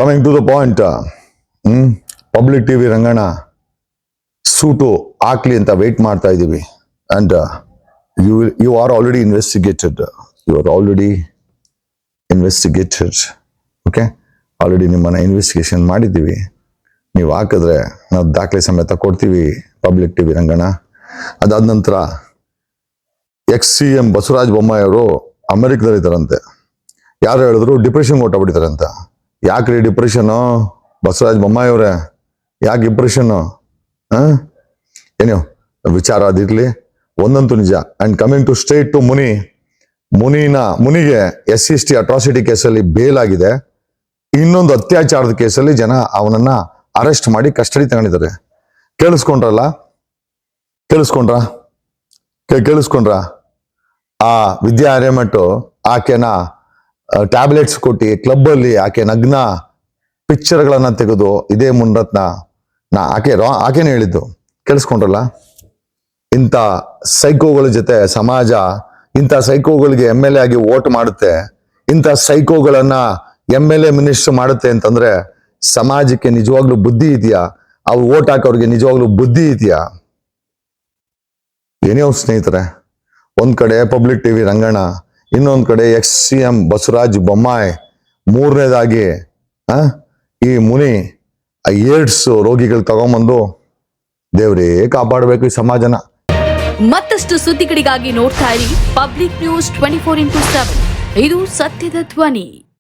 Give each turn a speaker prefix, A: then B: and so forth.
A: Coming to the point, public TV Ranganna suit ಹಾಕ್ಲಿ ಅಂತ wait ಮಾಡ್ತಾ ಇದ್ದೀವಿ. And you are already investigated. Okay, already ನಿಮ್ಮನ್ನ ಇನ್ವೆಸ್ಟಿಗೇಷನ್ ಮಾಡಿದ್ದೀವಿ. ನೀವು ಹಾಕಿದ್ರೆ ನಾವು ದಾಖಲೆ ಸಮೇತ ಕೊಡ್ತೀವಿ ಪಬ್ಲಿಕ್ ಟಿವಿ ರಂಗಣ್ಣ. ಅದಾದ ನಂತರ ex-CM ಬಸವರಾಜ ಬೊಮ್ಮಾಯಿ ಅವರು ಅಮೆರಿಕದಲ್ಲಿ ಇದ್ದಾರಂತೆ. ಯಾರು ಹೇಳಿದ್ರು ಡಿಪ್ರೆಷನ್ ಹೊಟ್ಟಬಿಟ್ಟಿದ್ದಾರೆ ಅಂತ. ಯಾಕ್ರಿ ಡಿಪ್ರೆಷನು ಬಸವರಾಜ ಬೊಮ್ಮಾಯಿ ಅವರೇ, ಯಾಕೆ ಡಿಪ್ರೆಷನ್? ಏನೋ ವಿಚಾರ ಅದಿರ್ಲಿ, ಒಂದಂತೂ ನಿಜ. And coming to straight to ಮುನಿಗೆ SC/ST ಅಟ್ರಾಸಿಟಿ ಕೇಸಲ್ಲಿ ಬೇಲ್ ಆಗಿದೆ. ಇನ್ನೊಂದು ಅತ್ಯಾಚಾರದ ಕೇಸಲ್ಲಿ ಜನ ಅವನನ್ನ ಅರೆಸ್ಟ್ ಮಾಡಿ ಕಸ್ಟಡಿ ತಗೊಂಡಿದ್ದಾರೆ. ಕೇಳಿಸ್ಕೊಂಡ್ರ ಆ ವಿದ್ಯಾ ಹಿರೇಮಠು ಆಕೆನ ಟ್ಯಾಬ್ಲೆಟ್ಸ್ ಕೊಟ್ಟು ಕ್ಲಬ್ ಅಲ್ಲಿ ಆಕೆ ನಗ್ನ ಪಿಕ್ಚರ್ಗಳನ್ನ ತೆಗೆದು ಇದೇ ಮುನ್ರತ್ನ ಆಕೆನೇ ಹೇಳಿದ್ದು. ಕೇಳಿಸ್ಕೊಂಡ್ರಲ್ಲ? ಇಂಥ ಸೈಕೋಗಳ ಜೊತೆ ಸಮಾಜ ಇಂಥ ಸೈಕೋಗಳಿಗೆ MLA ಆಗಿ ವೋಟ್ ಮಾಡುತ್ತೆ, ಇಂಥ ಸೈಕೋಗಳನ್ನ MLA ಮಿನಿಸ್ಟರ್ ಮಾಡುತ್ತೆ ಅಂತಂದ್ರೆ ಸಮಾಜಕ್ಕೆ ನಿಜವಾಗ್ಲೂ ಬುದ್ಧಿ ಇದೆಯಾ? ಅವ್ರು ವೋಟ್ ಹಾಕೋರಿಗೆ ನಿಜವಾಗ್ಲೂ ಬುದ್ಧಿ ಇದೆಯಾ? ಏನೇ ಸ್ನೇಹಿತರೆ, ಒಂದ್ ಕಡೆ ಪಬ್ಲಿಕ್ ಟಿವಿ ರಂಗಣ್ಣ, ಇನ್ನೊಂದ್ ಕಡೆ ex-CM ಬಸವರಾಜ ಬೊಮ್ಮಾಯಿ, ಮೂರನೇದಾಗಿ ಈ ಮುನಿ ಏಡ್ಸ್ ರೋಗಿಗಳು ತಗೊಂಬಂದು ದೇವ್ರೇ ಕಾಪಾಡಬೇಕು ಈ ಸಮಾಜನ.
B: ಮತ್ತಷ್ಟು ಸುದ್ದಿಗಳಿಗಾಗಿ ನೋಡ್ತಾ ಇರಿ ಪಬ್ಲಿಕ್ ನ್ಯೂಸ್ 24x7. ಇದು ಸತ್ಯದ ಧ್ವನಿ.